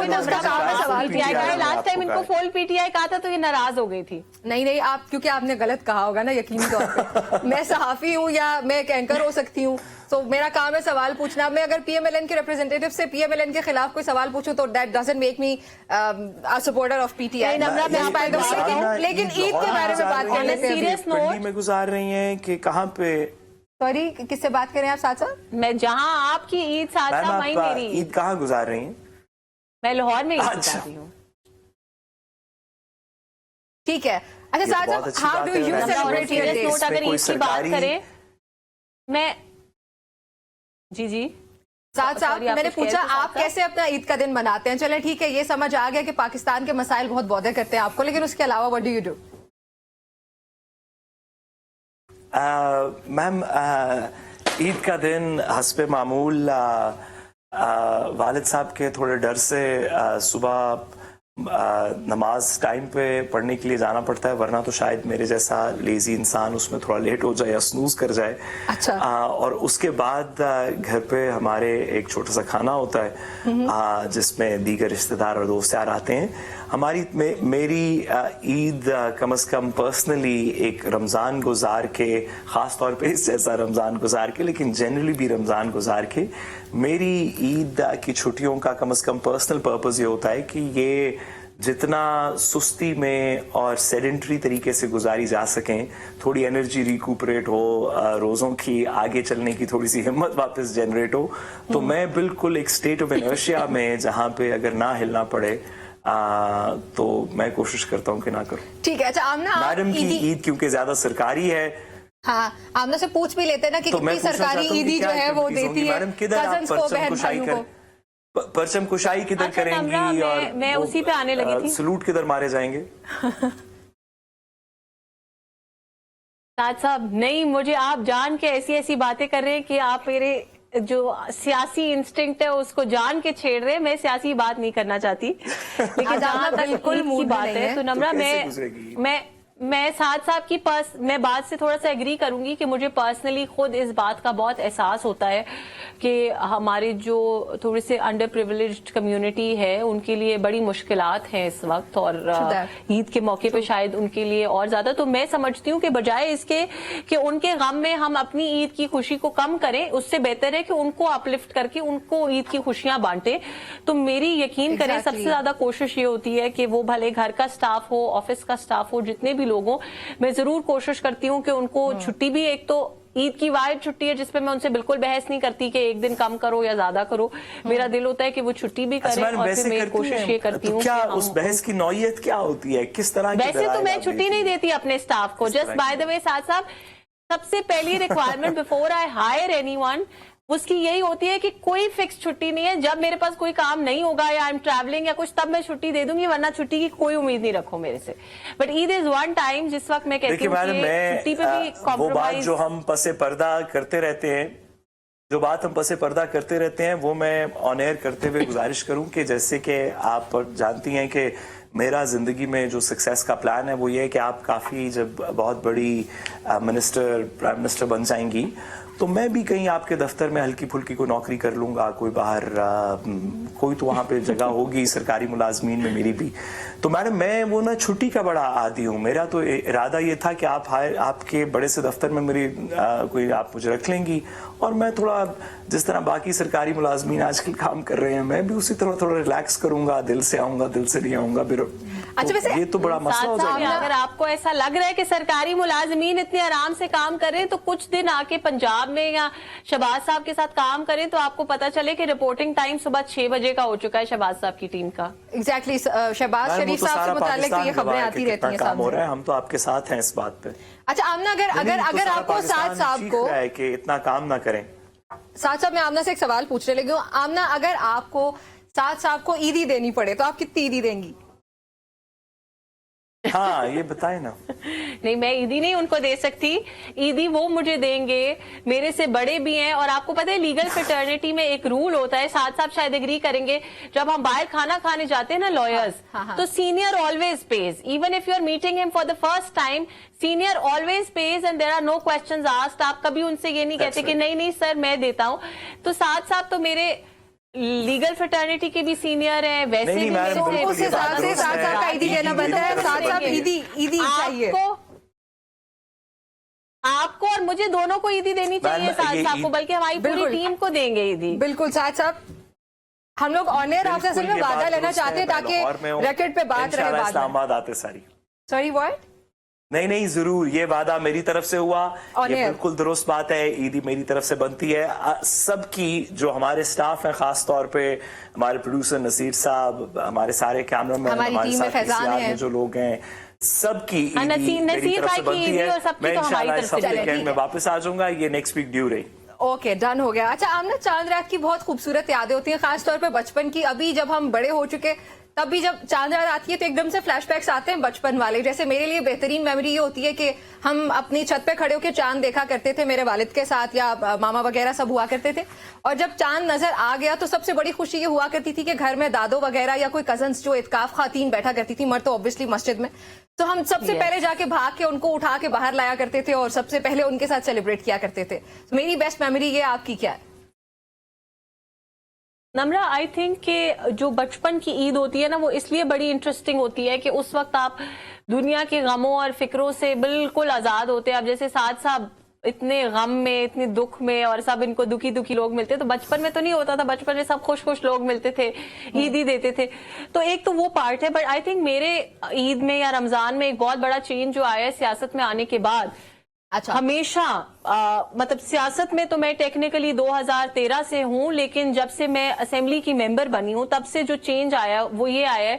لاسٹ ٹائم ان کو فل پی ٹی آئی کہا تھا تو یہ ناراض ہو گئی تھی. نہیں آپ, کیونکہ آپ نے غلط کہا ہوگا نا یقینی طور پہ. میں صحافی ہوں یا میں ایک اینکر ہو سکتی ہوں, تو میرا کام ہے سوال پوچھنا. میں اگر پی ایم ایل این کے ریپرزینٹیٹیو سے پی ایم ایل این کے خلاف کوئی سوال پوچھوں تو that doesn't make me supporter of P T I. لیکن عید کے بارے میں بات کرنے سے سیریس نوٹ میں گزار رہی ہیں کہ کہاں پہ, سوری کس سے بات کریں آپ ساتھ ساتھ, میں جہاں آپ کی عید ساتھ ساتھ وہیں میری عید کہاں گزار رہی ہیں؟ میں لاہور میں عید گزارتی ہوں. ٹھیک ہے. اچھا ساتھ ساتھ how do you celebrate your day? اگر عید کی بات کریں میں جی ساتھ ساتھ میں نے پوچھا آپ کیسے اپنا عید کا دن مناتے ہیں. چلیں ٹھیک ہے, یہ سمجھ آ گیا کہ پاکستان کے مسائل بہت بودر کرتے ہیں آپ کو, لیکن اس کے علاوہ what do you do؟ میم عید کا دن حسب معمول والد صاحب کے تھوڑے ڈر سے صبح نماز ٹائم پہ پڑھنے کے لیے جانا پڑتا ہے, ورنہ تو شاید میرے جیسا لیزی انسان اس میں تھوڑا لیٹ ہو جائے یا سنوز کر جائے. اچھا. اور اس کے بعد گھر پہ ہمارے ایک چھوٹا سا کھانا ہوتا ہے جس میں دیگر رشتہ دار اور دوست یار آتے ہیں. میری عید کم از کم پرسنلی ایک رمضان گزار کے, خاص طور پہ اس جیسا رمضان گزار کے, لیکن جنرلی بھی رمضان گزار کے, میری عید کی چھٹیوں کا کم از کم پرسنل پرپز یہ ہوتا ہے کہ یہ جتنا سستی میں اور سیڈنٹری طریقے سے گزاری جا سکیں, تھوڑی انرجی ریکوپریٹ ہو, روزوں کی آگے چلنے کی تھوڑی سی ہمت واپس جنریٹ ہو, تو میں بالکل ایک اسٹیٹ آف انرشیا میں جہاں پہ اگر نہ ہلنا پڑے تو میں کوشش کرتا ہوں کہ نہ کروں. ٹھیک ہے. اچھا آمنہ, میڈم کی عید کیونکہ زیادہ سرکاری ہے, ہاں آمنہ سے پوچھ بھی لیتے نا کہ کتنی سرکاری عیدی جو ہے وہ دیتی ہے کزنز کو, بہن بھائیوں کو. پرچم کشائی کدھر کریں گی اور میں اسی پہ آنے لگی تھی, سلوٹ کدھر مارے جائیں گے؟ سعد صاحب نہیں, مجھے آپ جان کے ایسی باتیں کر رہے ہیں کہ آپ میرے جو سیاسی انسٹنکٹ ہے اس کو جان کے چھیڑ رہے ہیں. میں سیاسی بات نہیں کرنا چاہتی, لیکن جہاں تک بالکل کی بات ہے تو نمرہ میں سعد صاحب کی میں بات سے تھوڑا سا ایگری کروں گی کہ مجھے پرسنلی خود اس بات کا بہت احساس ہوتا ہے کہ ہمارے جو تھوڑے سے انڈر پریویلیجڈ کمیونٹی ہے ان کے لیے بڑی مشکلات ہیں اس وقت, اور عید کے موقع پہ شاید ان کے لیے اور زیادہ. تو میں سمجھتی ہوں کہ بجائے اس کے کہ ان کے غم میں ہم اپنی عید کی خوشی کو کم کریں, اس سے بہتر ہے کہ ان کو اپلفٹ کر کے ان کو عید کی خوشیاں بانٹیں. تو میری یقین کریں سب سے زیادہ کوشش یہ ہوتی ہے کہ وہ بھلے گھر کا سٹاف ہو, آفس کا سٹاف ہو, جتنے بھی لوگوں, میں ضرور کوشش کرتی ہوں کہ ان کو چھٹی بھی, ایک تو عید کی واحد چھٹی ہے جس پہ میں ان سے بالکل بحث نہیں کرتی کہ ایک دن کم کرو یا زیادہ کرو. میرا دل ہوتا ہے کہ وہ چھٹی بھی کریں, اور پھر میں کوشش یہ کرتی ہوں کیا اس بحث کی نوعیت کیا ہوتی ہے, کس طرح کی؟ ویسے تو میں چھٹی نہیں دیتی اپنے سٹاف کو, جسٹ بائی دا وے سعد صاحب سب سے پہلی requirement before I hire any one اس کی یہی ہوتی ہے کہ کوئی فکس چھٹی نہیں ہے. جب میرے پاس کوئی کام نہیں ہوگا یا آئی ایم ٹریولنگ یا کچھ تب میں چھٹی دے دوں گی, ورنہ چھٹی کی کوئی امید نہیں رکھو میرے سے. But Eid is one time جس وقت میں کہتی ہوں کہ چھٹی پہ بھی وہ بات جو ہم پس پردہ کرتے رہتے ہیں وہ میں آن ایئر کرتے ہوئے گزارش کروں کہ جیسے کہ آپ جانتی ہیں کہ میرا زندگی میں جو سکسیس کا پلان ہے وہ یہ ہے کہ آپ کافی جب بہت بڑی پرائم منسٹر بن جائیں گی تو میں بھی کہیں آپ کے دفتر میں ہلکی پھلکی کوئی نوکری کر لوں گا, کوئی باہر کوئی تو وہاں پہ جگہ ہوگی سرکاری ملازمین میں میری بھی. تو میڈم میں وہ نا چھٹی کا بڑا عادی ہوں. میرا تو ارادہ یہ تھا کہ آپ کے بڑے سے دفتر میں میری کوئی آپ مجھے رکھ لیں گی اور میں تھوڑا جس طرح باقی سرکاری ملازمین آج کل کام کر رہے ہیں میں بھی اسی طرح تھوڑا ریلیکس کروں گا, دل سے آؤں گا دل سے نہیں آؤں گا. پھر یہ تو بڑا مسئلہ ہو جائے گا. اگر آپ کو ایسا لگ رہا ہے کہ سرکاری ملازمین اتنے آرام سے کام کر رہے ہیں تو کچھ دن آ کے پنجاب میں یا شہباز صاحب کے ساتھ کام کریں تو آپ کو پتا چلے کہ رپورٹنگ ٹائم صبح 6 بجے کا ہو چکا ہے شہباز صاحب کی ٹیم کا. ایگزیکٹلی شہباز شریف صاحب سے متعلق یہ خبریں آتی رہتی ہیں کام ہو رہا ہے, ہم تو آپ کے ساتھ ہیں اس بات پہ. اچھا آمنہ اگر آپ کو ساتھ صاحب کو کہ اتنا کام نہ کریں. ساتھ صاحب میں آمنہ سے ایک سوال پوچھنے لگی ہوں. آمنہ اگر آپ کو ساتھ صاحب کو عیدی دینی پڑے تو آپ کتنی عیدی دیں گی؟ ہاں یہ بتائیں نا. نہیں میں عیدی نہیں ان کو دے سکتی, عیدی وہ مجھے دیں گے میرے سے بڑے بھی ہیں. اور آپ کو پتہ ہے لیگل فیٹرنیٹی میں ایک رول ہوتا ہے, ساتھ صاحب شاید ایگری کریں گے, جب ہم باہر کھانا کھانے جاتے ہیں نا لائرز تو senior always pays, even if you are meeting him for the first time senior always pays and there are no questions asked. آپ کبھی ان سے یہ نہیں کہتے کہ نہیں سر میں دیتا ہوں. تو ساتھ صاحب تو میرے لیگل فیٹرنیٹی کے بھی سینئر ہیں, ویسے بھی اس حساب سے ساتھ صاحب کا عیدی دینا بنتا ہے. ساتھ صاحب عیدی چاہیے آپ کو اور مجھے دونوں کو عیدی دینی چاہیے ساتھ صاحب کو, بلکہ ہماری پوری ٹیم کو دیں گے عیدی. بالکل ساتھ صاحب ہم لوگ آن ایئر آپ سے اصل میں وعدہ لینا چاہتے ہیں تاکہ ریکارڈ پہ بات رہے. اسلام آباد آتے ساری سوری واٹ نہیں ضرور یہ وعدہ میری طرف سے ہوا, یہ بالکل درست بات ہے. عیدی میری طرف سے بنتی ہے سب کی, جو ہمارے سٹاف ہیں خاص طور پہ ہمارے پروڈیوسر نصیر صاحب, ہمارے سارے کیمرہ مین, ہمارے ساتھ PCR میں جو لوگ ہیں سب کی عیدی میری طرف سے بنتی ہے. میں انشاءاللہ اس ہفتے کے اینڈ میں واپس آ جاؤں گا, یہ نیکسٹ ویک ڈیو رہی. اوکے ڈن ہو گیا. اچھا آمنہ چاند رات کی بہت خوبصورت یادیں ہوتی ہیں خاص طور پہ بچپن کی. ابھی جب ہم بڑے ہو چکے تب بھی جب چاند رات آتی ہے تو ایک دم سے فلیش بیکس آتے ہیں بچپن والے. جیسے میرے لیے بہترین میموری یہ ہوتی ہے کہ ہم اپنی چھت پہ کھڑے ہو کے چاند دیکھا کرتے تھے میرے والد کے ساتھ, یا ماما وغیرہ سب ہوا کرتے تھے. اور جب چاند نظر آ گیا تو سب سے بڑی خوشی یہ ہوا کرتی تھی کہ گھر میں دادو وغیرہ یا کوئی کزنس جو اعتکاف خواتین بیٹھا کرتی تھی, مرد تو اوبویسلی مسجد میں, تو ہم سب سے پہلے جا کے بھاگ کے ان کو اٹھا کے باہر لایا کرتے تھے اور سب سے پہلے ان کے ساتھ سیلیبریٹ کیا کرتے تھے. میری بیسٹ میموری یہ, آپ کی کیا ہے؟ نمرہ آئی تھنک کہ جو بچپن کی عید ہوتی ہے نا وہ اس لیے بڑی انٹرسٹنگ ہوتی ہے کہ اس وقت آپ دنیا کے غموں اور فکروں سے بالکل آزاد ہوتے ہیں. اب جیسے ساتھ صاحب اتنے غم میں, اتنے دکھ میں, اور سب ان کو دکھی لوگ ملتے, تو بچپن میں تو نہیں ہوتا تھا. بچپن میں سب خوش لوگ ملتے تھے, عیدی دیتے تھے. تو ایک تو وہ پارٹ ہے. بٹ آئی تھنک میرے عید میں یا رمضان میں ایک بہت بڑا چینج جو آیا ہے سیاست میں آنے کے بعد. ہمیشہ مطلب سیاست میں تو میں ٹیکنیکلی 2013 سے ہوں, لیکن جب سے میں اسمبلی کی ممبر بنی ہوں تب سے جو چینج آیا وہ یہ آیا ہے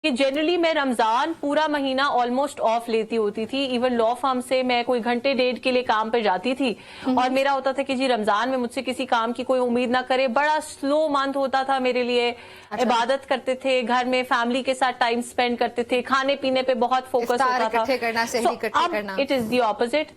کہ جنرلی میں رمضان پورا مہینہ آلموسٹ آف لیتی ہوتی تھی. ایون لا فرم سے میں کوئی گھنٹے ڈیڑھ کے لیے کام پہ جاتی تھی, اور میرا ہوتا تھا کہ جی رمضان میں مجھ سے کسی کام کی کوئی امید نہ کرے. بڑا سلو منتھ ہوتا تھا میرے لیے. عبادت کرتے تھے, گھر میں فیملی کے ساتھ ٹائم سپینڈ کرتے تھے, کھانے پینے پہ بہت فوکس ہوتا تھا. اب it is the opposite.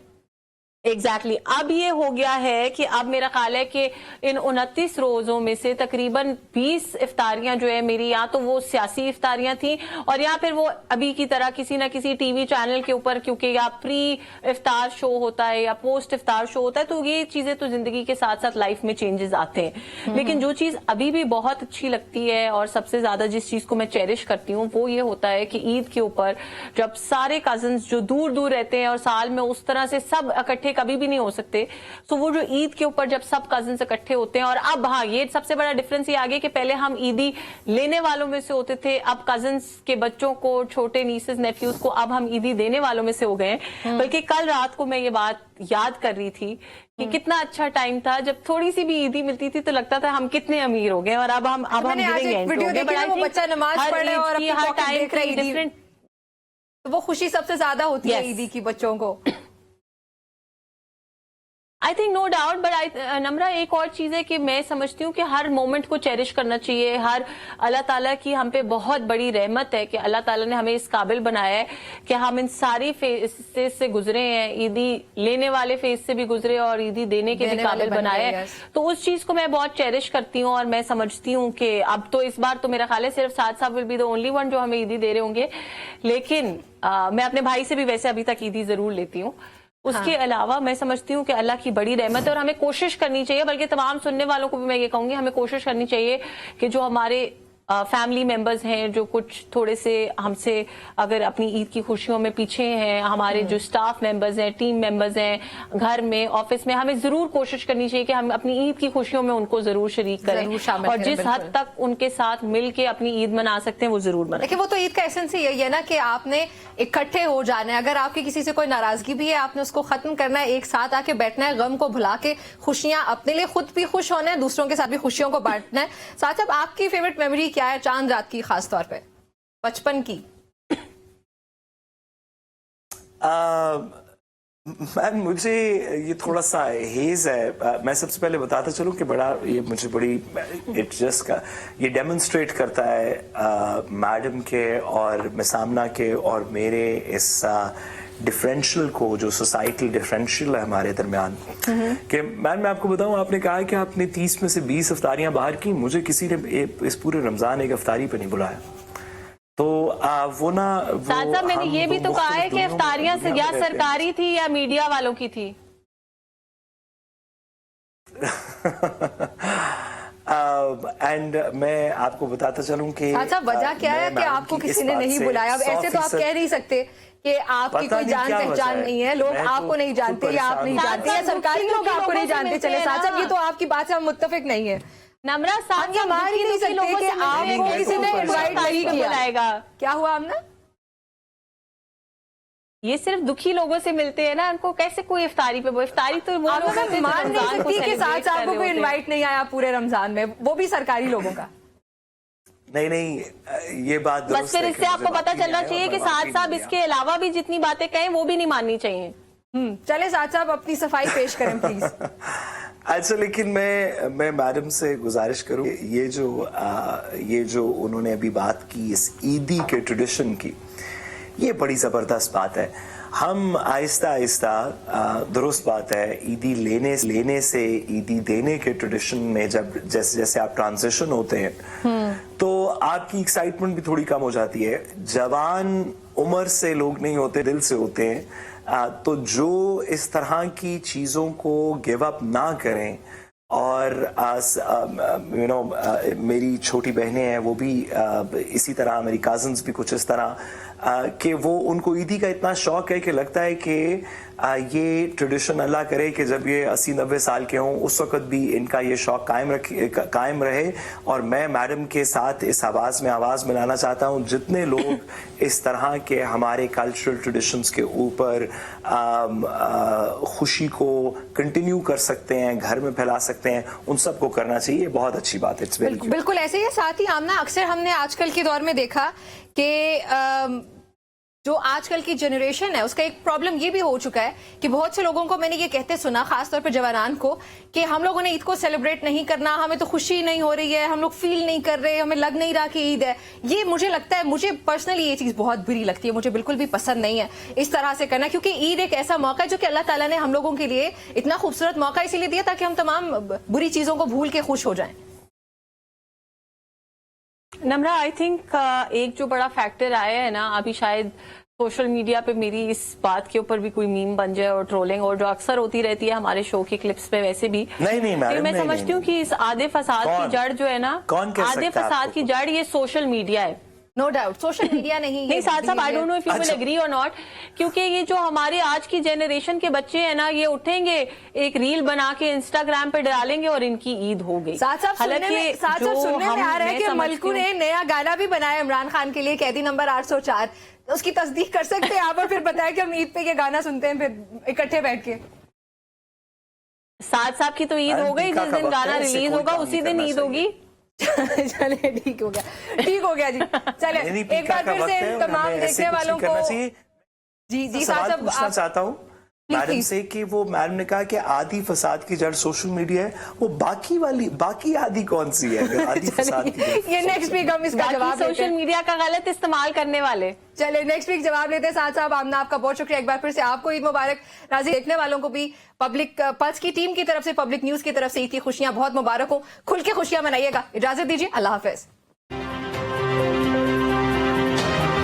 Exactly اب یہ ہو گیا ہے کہ اب میرا خیال ہے کہ ان 29 روزوں میں سے تقریباً 20 افطاریاں جو ہے میری, یا تو وہ سیاسی افطاریاں تھیں, اور یا پھر وہ ابھی کی طرح کسی نہ کسی ٹی وی چینل کے اوپر, کیونکہ یا پری افطار شو ہوتا ہے یا پوسٹ افطار شو ہوتا ہے, تو یہ چیزیں تو زندگی کے ساتھ ساتھ لائف میں چینجز آتے ہیں. لیکن جو چیز ابھی بھی بہت اچھی لگتی ہے اور سب سے زیادہ جس چیز کو میں چیرش کرتی ہوں وہ یہ ہوتا ہے کہ عید کے اوپر جب سارے کزنز جو دور رہتے ہیں اور سال میں اس طرح سے سب اکٹھے کبھی بھی نہیں ہو سکتے, تو وہ جو عید کے اوپر جب سب کزنز اکٹھے ہوتے ہیں. اور اب ہاں یہ سب سے بڑا ڈفرنس یہ آگے کہ پہلے ہم عیدی لینے والوں میں سے ہوتے تھے, اب کزنز کے بچوں کو, چھوٹے نیسز نیفیوز کو اب ہم عیدی دینے والوں میں سے ہو گئے ہیں. بلکہ کل رات کو میں یہ بات یاد کر رہی تھی کہ کتنا اچھا ٹائم تھا جب تھوڑی سی بھی عیدی ملتی تھی تو لگتا تھا ہم کتنے امیر ہو گئے, اور اب ہم بچہ نماز پڑھ رہے اور ہر ٹائم وہ خوشی سب سے زیادہ ہوتی ہے عیدی کی بچوں کو. I think no doubt, but Namra एक और चीज है कि मैं समझती हूँ कि हर मोमेंट को चेरिश करना चाहिए। हर अल्लाह ताला की हम पे बहुत बड़ी रहमत है कि अल्लाह ताला ने हमें इस काबिल बनाया है कि हम इन सारी फेजेस से गुजरे हैं, ईदी लेने वाले फेज से भी गुजरे और ईदी देने के भी काबिल बनाया है। तो उस चीज को मैं बहुत चेरिश करती हूँ और मैं समझती हूँ कि अब तो इस बार तो मेरा ख्याल है सिर्फ साद साहब will be the only one जो हमें ईदी दे रहे होंगे, लेकिन मैं अपने भाई से भी वैसे अभी तक ईदी जरूर लेती हूँ। उसके अलावा मैं समझती हूँ कि अल्लाह की बड़ी रहमत है और हमें कोशिश करनी चाहिए, बल्कि तमाम सुनने वालों को भी मैं ये कहूंगी हमें कोशिश करनी चाहिए कि जो हमारे फैमिली मेंबर्स हैं, जो कुछ थोड़े से हमसे अगर अपनी ईद की खुशियों में पीछे हैं, हमारे जो स्टाफ मेंबर्स हैं, टीम मेंबर्स हैं, घर में, ऑफिस में, हमें जरूर कोशिश करनी चाहिए कि हम अपनी ईद की खुशियों में उनको जरूर शरीक करें और जिस हद तक उनके साथ मिल के अपनी ईद मना सकते हैं वो जरूर मनाएं। देखिए वो तो ईद का एसेंस ही यही है ना कि आपने इकट्ठे हो जाना है। अगर आपकी किसी से कोई नाराजगी भी है, आपने उसको खत्म करना है, एक साथ आके बैठना है, गम को भुला के खुशियां अपने लिए खुद भी खुश होना है, दूसरों के साथ भी खुशियों को बांटना है। साथ साथ आपकी फेवरेट मेमोरी क्या है चांद रात की, खास तौर पे बचपन की? मैम मुझे ये थोड़ा सा हेज है। मैं सबसे पहले बताता चलूं कि बड़ा ये मुझे बड़ी इट जस्ट का ये डेमोन्स्ट्रेट करता है मैडम के और मिसामना के और मेरे इस डिफरेंशियल को, जो सोसाइटल डिफरेंशियल है हमारे दरमियान। कि मैम मैं आपको बताऊं, आपने कहा कि आपने 30 में से 20 इफ्तारियां बाहर की, मुझे किसी ने इस पूरे रमजान एक इफ्तारी पे नहीं बुलाया। तो वो ना साथ साहब मैंने ये भी तो कहा है कि इफ्तारियां या सरकारी थी या मीडिया वालों की थी। एंड मैं आपको बताता चलूं कि अच्छा वजह क्या है कि आपको किसी ने नहीं बुलाया? अब ऐसे तो आप कह नहीं सकते कि आपकी कोई जान पहचान नहीं है, लोग आपको नहीं जानते या आप नहीं जानते या सरकारी लोग आपको नहीं जानते। चले साथ साहब ये तो आपकी बात से हम मुत्तफिक नहीं है। नम्रा साथ ये मान ही नहीं सकते कि आपको किसी ने इनवाइट नहीं किया। क्या हुआ हमने? ये सिर्फ दुखी लोगों से मिलते हैं ना, उनको कैसे कोई इफ्तारी पे, वो इफ्तारी तो वो लोग मान नहीं सकती कि साथ साहब को कोई इनवाइट नहीं आया पूरे रमजान में, वो भी सरकारी लोगों का। नहीं ये बात बस फिर इससे आपको पता चलना चाहिए कि साथ साहब इसके अलावा भी जितनी बातें कहें वो भी नहीं माननी चाहिए। चले साथ साहब अपनी सफाई पेश करें प्लीज। अच्छा लेकिन मैं मैडम से गुजारिश करूं, ये जो उन्होंने अभी बात की इस ईदी के ट्रेडिशन की, ये बड़ी जबरदस्त बात है। हम आहिस्ता आहिस्ता दुरुस्त बात है, ईदी लेने से ईदी देने के ट्रेडिशन में जब जैसे आप ट्रांजिशन होते हैं तो आपकी एक्साइटमेंट भी थोड़ी कम हो जाती है। जवान उम्र से लोग नहीं होते, दिल से होते हैं। तो जो इस तरह की चीजों को गिव अप ना करें, और मेरी छोटी बहनें हैं वो भी इसी तरह, मेरी कजन्स भी कुछ इस तरह कि वो उनको ईदी का इतना शौक है कि लगता है कि ये ट्रेडिशन अल्लाह करे कि जब ये 80-90 साल के हों उस वक्त भी इनका ये शौक कायम रहे। और मैं मैडम के साथ इस आवाज़ में आवाज़ मिलाना चाहता हूँ, जितने लोग इस तरह के हमारे कल्चरल ट्रेडिशंस के ऊपर खुशी को कंटिन्यू कर सकते हैं, घर में फैला सकते हैं, उन सबको करना चाहिए। बहुत अच्छी बात है। बिल्कुल ऐसे ही। साथ ही आमना, अक्सर हमने आजकल के दौर में देखा कि जो आजकल की जनरेशन है उसका एक प्रॉब्लम ये भी हो चुका है कि बहुत से लोगों को मैंने ये कहते सुना, खासतौर पर जवानान को, कि हम लोगों ने ईद को सेलिब्रेट नहीं करना, हमें तो खुशी नहीं हो रही है, हम लोग फील नहीं कर रहे, हमें लग नहीं रहा कि ईद है। ये मुझे लगता है, मुझे पर्सनली ये चीज़ बहुत बुरी लगती है, मुझे बिल्कुल भी पसंद नहीं है इस तरह से करना, क्योंकि ईद एक ऐसा मौका है जो कि अल्लाह ताला ने हम लोगों के लिए इतना खूबसूरत मौका इसीलिए दिया ताकि हम तमाम बुरी चीज़ों को भूल के खुश हो जाएं। नम्रा आई थिंक एक जो बड़ा फैक्टर आया है ना, अभी शायद सोशल मीडिया पे मेरी इस बात के ऊपर भी कोई मीम बन जाए और ट्रोलिंग, और जो अक्सर होती रहती है हमारे शो की क्लिप्स पे वैसे भी नहीं मैडम, मैं समझती हूँ कि इस आधे फसाद की जड़ जो है ना, आधे फसाद की जड़ ये सोशल मीडिया है। नो डाउट सोशल मीडिया नहीं साथ साथ I don't know if you will agree और नॉट, क्योंकि ये जो हमारे आज की जनरेशन के बच्चे हैं ना, ये उठेंगे एक रील बना के इंस्टाग्राम पे डालेंगे और इनकी ईद हो गई। हालांकि सुनने में आ रहा है कि मलकू ने नया गाना भी बनाया इमरान खान के लिए, कैदी नंबर 804, उसकी तस्दीक कर सकते हैं आप और फिर बताया कि हम ईद पे ये गाना सुनते हैं फिर इकट्ठे बैठ के। साथ साहब की तो ईद हो गई, जिस दिन गाना रिलीज होगा उसी दिन ईद होगी। चले ठीक हो गया जी। चले एक बार फिर से तमाम देखने वालों को जी साहब पूछना चाहता हूँ मैडम से कि वो मैडम ने कहा कि आधी फसाद की जड़ सोशल मीडिया है, वो बाकी आधी कौन सी है अगर आधी फसाद की जड़? ये नेक्स्ट वीक हम इसका जवाब देते सोशल हैं। मीडिया का गलत इस्तेमाल करने वाले। चलिए नेक्स्ट वीक जवाब लेते हैं। साथ साहब आमना आपका बहुत शुक्रिया, एक बार फिर से आपको ईद मुबारक। नाज़रीन देखने वालों को भी पब्लिक पल्स की टीम की तरफ से, पब्लिक न्यूज की तरफ से ईद की खुशियां बहुत मुबारक हो। खुल के खुशियां मनाइएगा। इजाजत दीजिए, अल्लाह हाफिज।